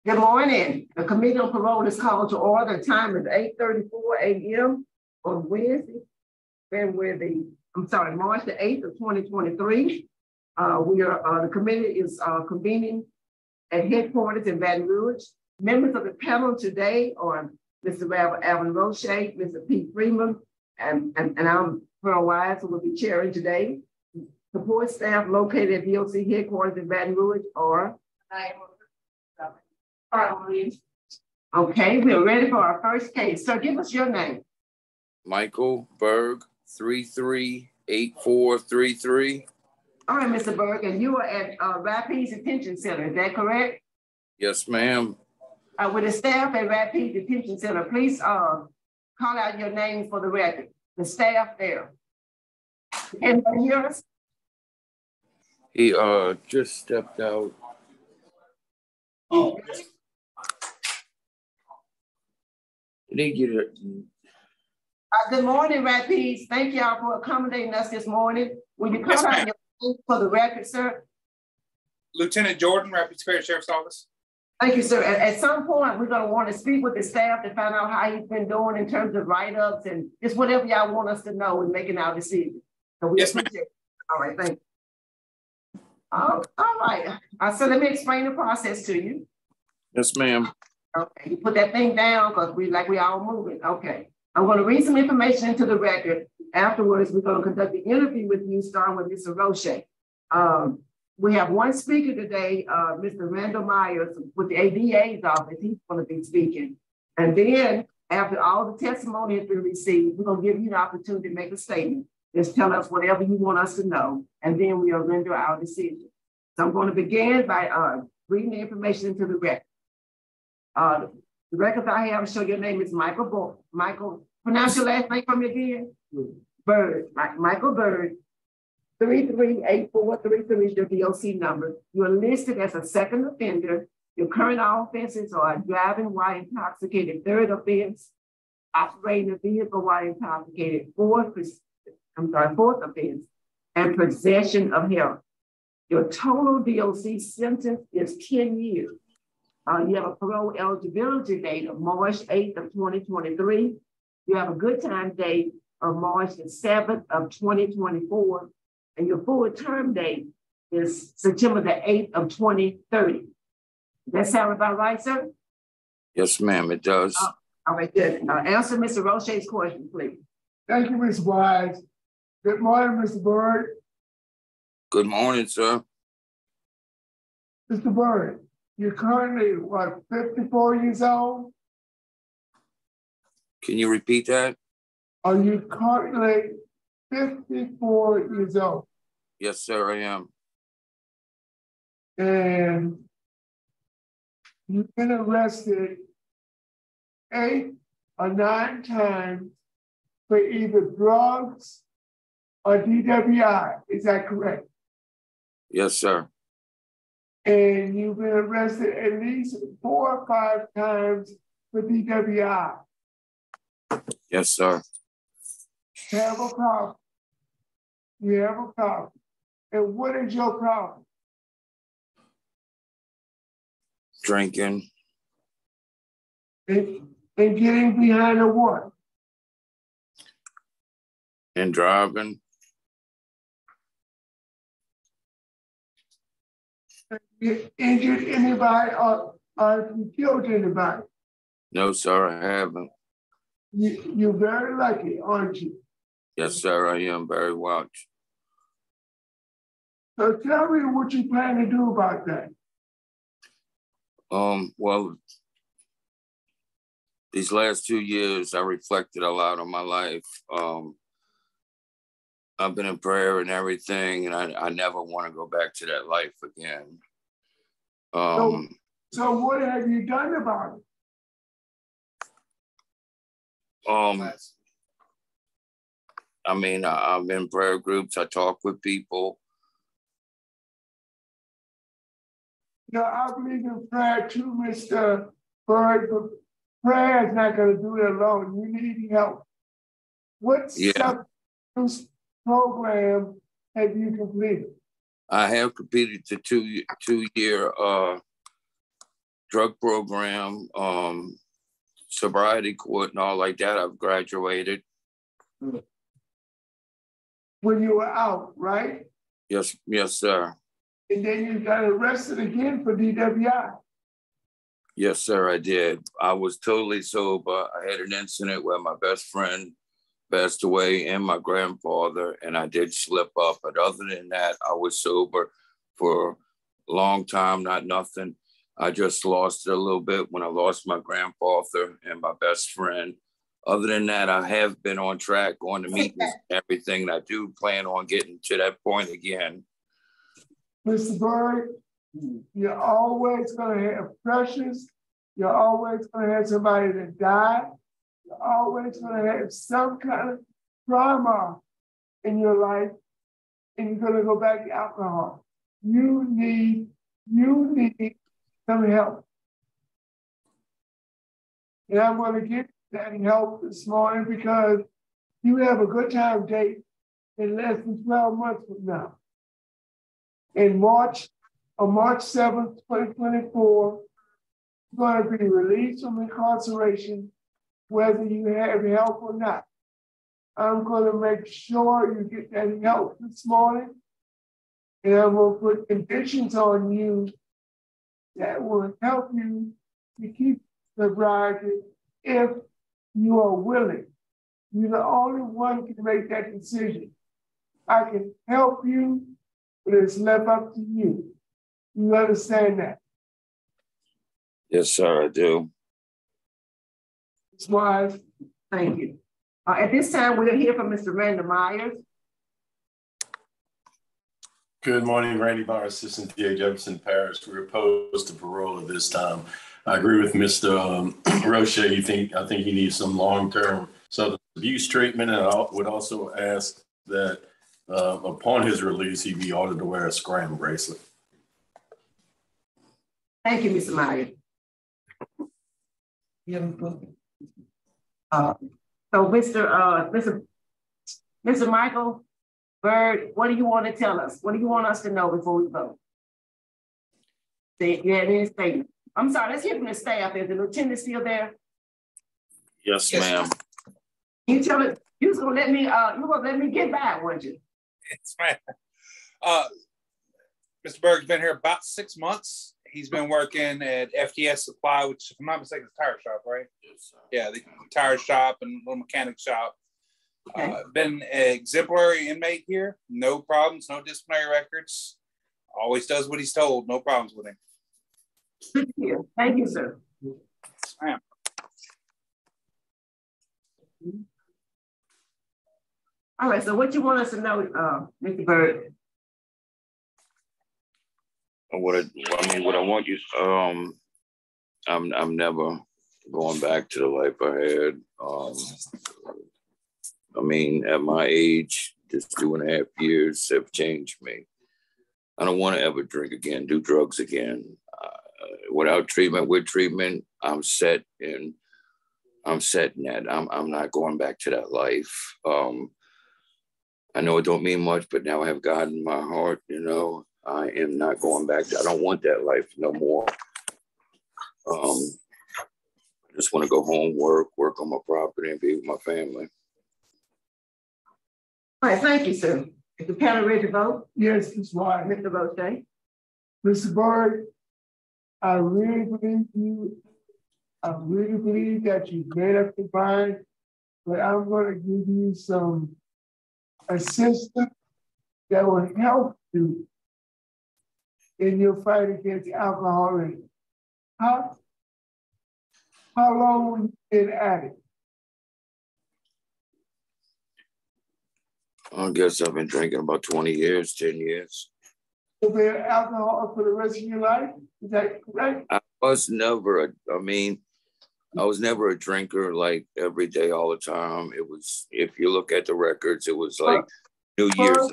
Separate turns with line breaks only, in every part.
Good morning. The Committee on Parole is called to order. The time is 8:34 a.m. on Wednesday, March the 8th of 2023. The committee is convening at headquarters in Baton Rouge. Members of the panel today are Mr. Alvin Roche, Mr. Pete Freeman, and I'm Pearl Wise, who will be chairing today. Support staff located at DOC headquarters in Baton Rouge are okay, we're ready for our first case. So give us your name.
Michael Berg, 338433.
All right, Mr. Berg, and you are at Rapides Detention Center, is that correct?
Yes, ma'am.
With the staff at Rapides Detention Center, please call out your names for the record. The staff there. Anybody hear us?
He just stepped out. Did he get it?
Good morning, Rapides. Thank y'all for accommodating us this morning. Will you call out your name for the record, sir?
Lieutenant Jordan, Rapides Parish Sheriff's Office.
Thank you, sir. At some point, we're going to want to speak with the staff to find out how he's been doing in terms of write-ups and just whatever y'all want us to know in making our decision. So we appreciate it. All right, thank you. All right. So let me explain the process to you.
Yes, ma'am.
Okay, you put that thing down because we all moving. Okay. I'm going to read some information into the record. Afterwards, we're going to conduct the interview with you, starting with Mr. Roche. We have one speaker today, Mr. Randall Myers with the ADA's office. He's going to be speaking. And then after all the testimony has been received, we're going to give you an opportunity to make a statement. Just tell us whatever you want us to know, and then we'll render our decision. So I'm going to begin by reading the information into the record. The records I have show your name is Michael, pronounce your last name for me again? Bird, Michael Bird. 338433 is your DOC number. You're listed as a second offender. Your current offenses are driving while intoxicated, third offense, operating a vehicle while intoxicated, fourth offense, and possession of heroin. Your total DOC sentence is 10 years. You have a parole eligibility date of March 8th of 2023. You have a good time date of March the 7th of 2024. And your full term date is September the 8th of 2030. Does that sound about right, sir?
Yes, ma'am, it does.
All right, good. Answer Mr. Roche's question, please.
Thank you, Ms. Wise. Good morning, Mr. Bird.
Good morning, sir.
Mr. Bird, you're currently, 54 years old?
Can you repeat that?
Are you currently 54 years old?
Yes, sir, I am.
And you've been arrested 8 or 9 times for either drugs or DWI. Is that correct?
Yes, sir.
And you've been arrested at least 4 or 5 times for DWI.
Yes, sir.
You have a problem. You have a problem. And what is your problem?
Drinking.
And getting behind a what?
And driving.
You injured anybody or you killed anybody?
No, sir, I haven't.
You're very lucky, aren't you?
Yes, sir, I am very watched.
So tell me what you plan to do about that.
Well, these last 2 years, I reflected a lot on my life. I've been in prayer and everything, and I never want to go back to that life again.
So what have you done about it?
I mean, I'm in prayer groups. I talk with people.
No, I believe in prayer too, Mr. Bird, but prayer is not going to do it alone. You need help. What substance program have you completed?
I have completed the two-year drug program, sobriety court and all like that. I've graduated.
When you were out, right?
Yes, sir.
And then you got arrested again for DWI.
Yes, sir, I did. I was totally sober. I had an incident where my best friend passed away and my grandfather, and I did slip up. But other than that, I was sober for a long time, not nothing. I just lost it a little bit when I lost my grandfather and my best friend. Other than that, I have been on track, going to meetings and everything. And I do plan on getting to that point again.
Mr. Bourg, you're always going to have pressures. You're always going to have somebody that died. You're always going to have some kind of trauma in your life, and you're going to go back to alcohol. You need some help. And I'm going to get that help this morning because you have a good time date in less than 12 months from now. In March 7th, 2024, you're going to be released from incarceration, whether you have help or not. I'm going to make sure you get that help this morning, and I'm going to put conditions on you that will help you to keep sobriety if you are willing. You're the only one who can make that decision. I can help you, but it's left up to you. You understand that?
Yes, sir, I do.
Ms. Wise.
Thank you. At this time, we'll hear from Mr. Randall Myers.
Good morning, Randy Myers, Assistant DA Jefferson Parish. We're opposed to parole at this time. I agree with Mr. Roche. I think he needs some long-term substance abuse treatment, and I would also ask that upon his release, he be ordered to wear a scram bracelet.
Thank you, Mr. Myers. So, Mr. Michael Bird, what do you want to tell us? What do you want us to know before we vote? You have any statement? I'm sorry, let's hear from the staff. Is the lieutenant still there?
Yes, ma'am.
You tell it, you was gonna let me get back, weren't you?
Yes, ma'am. Mr. Berg's been here about 6 months. He's been working at FTS Supply, which, if I'm not mistaken, is a tire shop, right?
Yes, sir.
Yeah, the tire shop and little mechanic shop.
Okay.
Been an exemplary inmate here. No problems, no disciplinary records. Always does what he's told. No problems with him.
Good to hear. Thank you, sir.
Yes, ma'am.
All right, so what you want us to know, Mr. Bird?
What I want you, I'm never going back to the life I had. At my age, just 2.5 years have changed me. I don't want to ever drink again, do drugs again. Without treatment, with treatment, I'm set in that. I'm not going back to that life. I know it don't mean much, but now I have God in my heart, I am not going back. I don't want that life no more. I just want to go home, work on my property, and be with my family.
All right, thank you, sir. Is the panel ready to vote?
Yes, Ms. Wise.
Mr. Roche?
Mr. Bird, I really believe you. I really believe that you've made up your mind, but I'm going to give you some assistance that will help you in your fight against alcoholism. How long have you been at it?
I guess I've been drinking about 20 years, 10 years.
You've been an alcoholic for the rest of your life? Is that correct?
I was never a drinker like every day, all the time. It was, if you look at the records, it was like New Year's.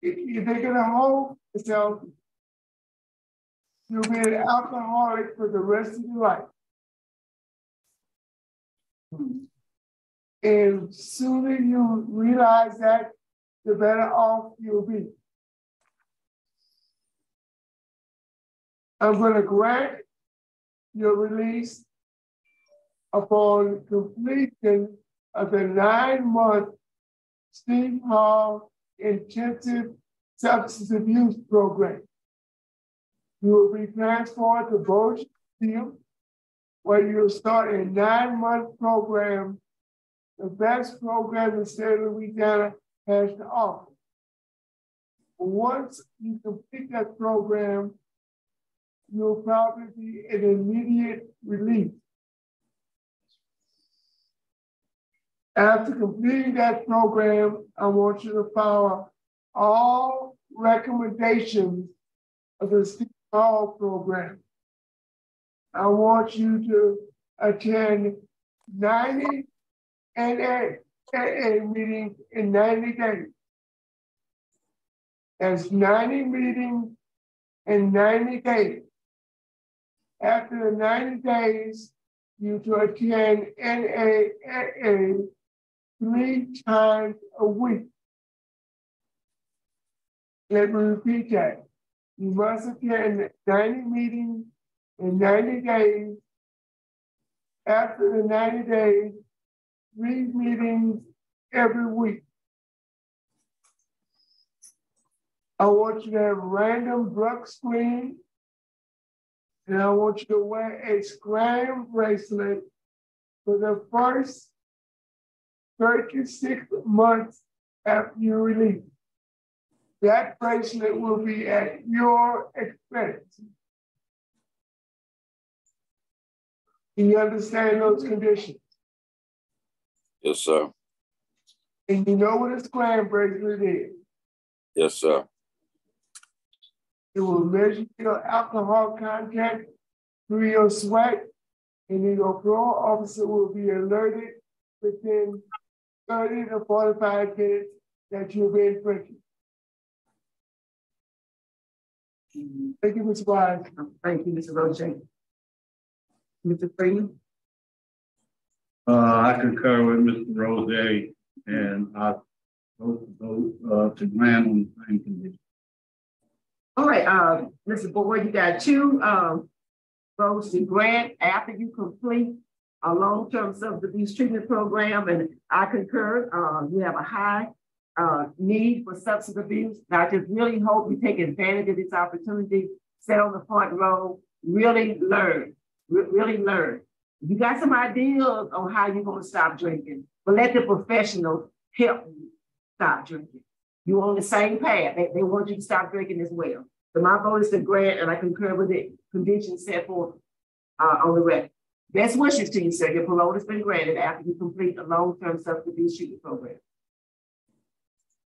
If they're going to hold yourself, you'll be an alcoholic for the rest of your life. And sooner you realize that, the better off you'll be. I'm going to grant your release upon completion of the 9-month Steve Hall Intensive Substance Abuse Program. You will be transferred to Bourg DOC, where you'll start a 9-month program, the best program the state of Louisiana has to offer. Once you complete that program, you'll probably be an immediate release. After completing that program, I want you to follow all recommendations of the Steve Hall program. I want you to attend 90 NAA meetings in 90 days. That's 90 meetings in 90 days. After the 90 days, you to attend NAA 3 times a week. Let me repeat that. You must attend 90 meetings in 90 days. After the 90 days, 3 meetings every week. I want you to have random drug screening, and I want you to wear a scram bracelet for the first 36 months after you release. That bracelet will be at your expense. Do you understand those conditions?
Yes, sir.
And you know what a scram bracelet is?
Yes, sir.
It will measure your alcohol content through your sweat, and then your parole officer will be alerted within 30 to 45 minutes that you've been drinking. Thank you, Ms. Wise.
Thank you, Mr. Roche. Mr. Freeman?
I concur with Mr. Rose, and I vote to grant on the same condition.
All right, Mr. Boyd, you got 2 votes to grant after you complete a long-term substance abuse treatment program, and I concur. You have a high need for substance abuse. And I just really hope you take advantage of this opportunity, sit on the front row, really learn, really learn. You got some ideas on how you're going to stop drinking, but let the professionals help you stop drinking. You're on the same path. They want you to stop drinking as well. So my vote is to grant, and I concur with the conditions set forth on the record. Best wishes to you, sir. Your parole has been granted after you complete a long-term substance abuse treatment program.